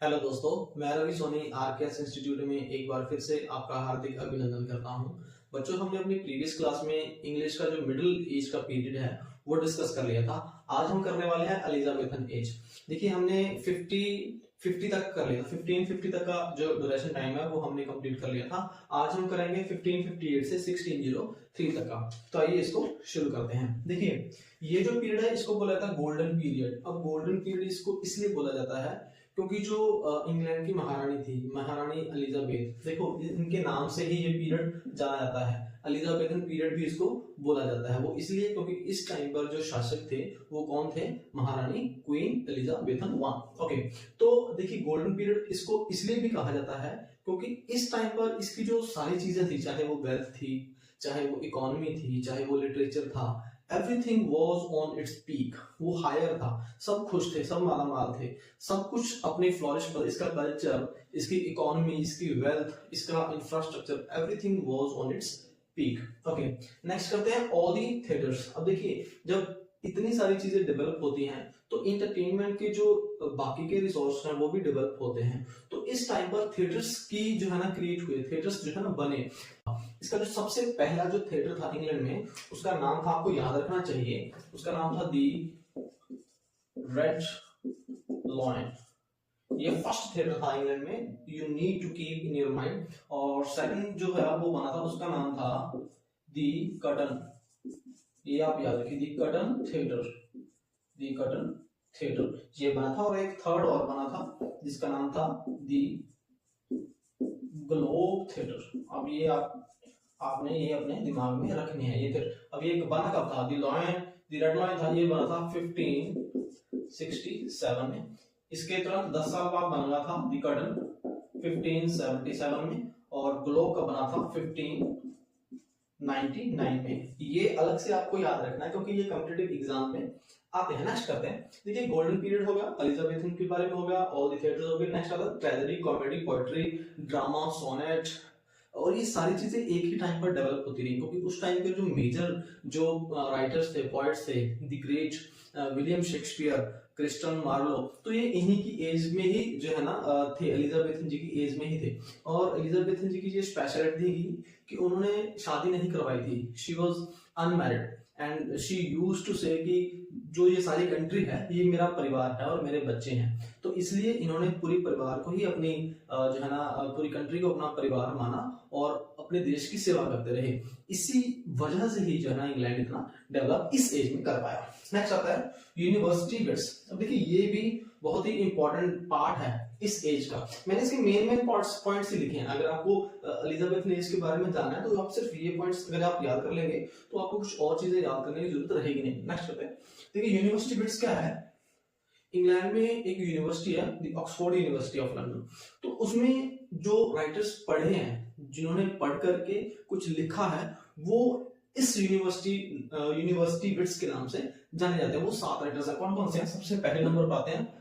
Hello दोस्तों, मैं Ravi Soni RKS institute में एक बार फिर से आपका हार्दिक अभिनंदन करता हूं। बच्चों, हमने अपनी प्रीवियस क्लास में इंग्लिश का जो मिडिल एज का पीरियड है वो डिस्कस कर लिया था। आज हम करने वाले हैं एलिजाबेथन एज। देखिए, हमने 50 तक कर लिया था। 1550 तक का जो ड्यूरेशन टाइम है वो हमने कंप्लीट कर लिया था। आज हम करेंगे 1558 से 1603 तक का। तो आइए इसको शुरू करते हैं। देखिए, ये जो पीरियड है इसको बोला जाता है गोल्डन पीरियड। अब गोल्डन पीरियड इसको इसलिए बोला जाता है क्योंकि जो इंग्लैंड की महारानी थी, महारानी एलिजाबेथ, देखो इनके नाम से ही ये पीरियड जाना जाता है। एलिजाबेथन पीरियड भी इसको बोला जाता है। वो इसलिए क्योंकि इस टाइम पर जो शासक थे वो कौन थे? महारानी क्वीन एलिजाबेथन वन। ओके, तो देखिए गोल्डन पीरियड इसको इसलिए भी कहा जाता है क्योंकि इस टाइम पर इसकी जो सारी चीजें थी, चाहे वो वेल्थ थी, चाहे वो इकोनॉमी थी, चाहे वो लिटरेचर था, everything was on its peak. वो हायर था, सब खुश थे, सब मालामाल थे, सब कुछ अपने फ्लोरिश पर। इसका कल्चर, इसकी इकोनॉमी, इसकी वेल्थ, इसका infrastructure, everything was on its peak. Okay, next करते हैं ऑल दी थिएटर्स। अब देखिए, जब इतनी सारी चीजें डेवलप होती हैं तो इंटरटेनमेंट के जो बाकी के रिसोर्स हैं वो भी डेवलप होते हैं। तो इस टाइम पर थिएटर्स की जो है ना क्रिएट हुए, थिएटर्स जो है ना बने। इसका जो सबसे पहला जो थिएटर था इंग्लैंड में, उसका नाम था, आपको याद रखना चाहिए, उसका नाम था दी रेड लॉयन। ये फर्स्ट थिएटर था इंग्लैंड में, you need to keep in your mind. और सेकंड जो है वो बना था, उसका नाम था दी कर्टन। ये आप याद रखिए, दी कर्टन थिएटर, दी कर्टन थिएटर ये बना था। और एक थर्ड और बना था जिसका नाम था दी ग्लोब थिएटर। अब ये आपने ये अपने दिमाग में रखनी है ये थिएटर। अब ये बना कब था? दी लॉयन, दी रेड लॉयन था, ये बना था 1567 में। इसके तुरंत 10 साल बाद बना था दी कर्टन 1577 में। और ग्लोब का बना था 1599 में। ये अलग से आपको याद रखना है क्योंकि ये कॉम्पिटिटिव एग्जाम में आते हैं। नेक्स्ट करते हैं। देखिए, गोल्डन पीरियड हो गया, एलिजाबेथन के बारे में हो गया, ऑल द थिएटर्स हो गए। नेक्स्ट आता है tragedy, comedy, poetry, drama, sonnet. और ये सारी चीजें एक ही टाइम पर डेवलप होती रही क्योंकि उस टाइम के जो मेजर जो राइटर्स थे, पोएट्स थे, the great William Shakespeare, Christopher Marlowe, तो ये इन्हीं की एज में ही जो है ना थे, एलिजाबेथन जी की एज में ही थे। और एलिजाबेथन जी की ये स्पेशलिटी थी कि उन्होंने शादी नहीं करवाई थी। She was unmarried and she used to say कि जो ये सारी कंट्री है ये मेरा परिवार है और मेरे बच्चे हैं। तो इसलिए इन्होंने पूरी परिवार को ही अपनी जो है ना पूरी कंट्री को अपना परिवार माना और अपने देश की सेवा करते रहे। इसी वजह से ही जो है ना इंग्लैंड इतना डेवलप इस एज में कर पाया। नेक्स्ट आता है यूनिवर्सिटी बिट्स। अब देखिए, ये भी बहुत ही इंपॉर्टेंट पार्ट है इस एज का। मैंने इसके मेन पॉइंट्स ही लिखे हैं। अगर आपको एलिजाबेथ एज के बारे में जानना है तो आप सिर्फ ये पॉइंट्स अगर आप याद कर लेंगे तो आपको कुछ और चीजें याद करने की जरूरत रहेगी नहीं। नेक्स्ट करते हैं। देखिए, यूनिवर्सिटी बिट्स क्या है? इंग्लैंड में एक यूनिवर्सिटी है, the Oxford university of London. तो उसमें जो राइटर्स पढ़े हैं, जिन्होंने पढ़ करके कुछ लिखा है, वो इस यूनिवर्सिटी बिट्स के नाम से जाने जाते हैं। वो 7 राइटर्स हैं। कौन कौन से हैं? सबसे पहले नंबर पर आते हैं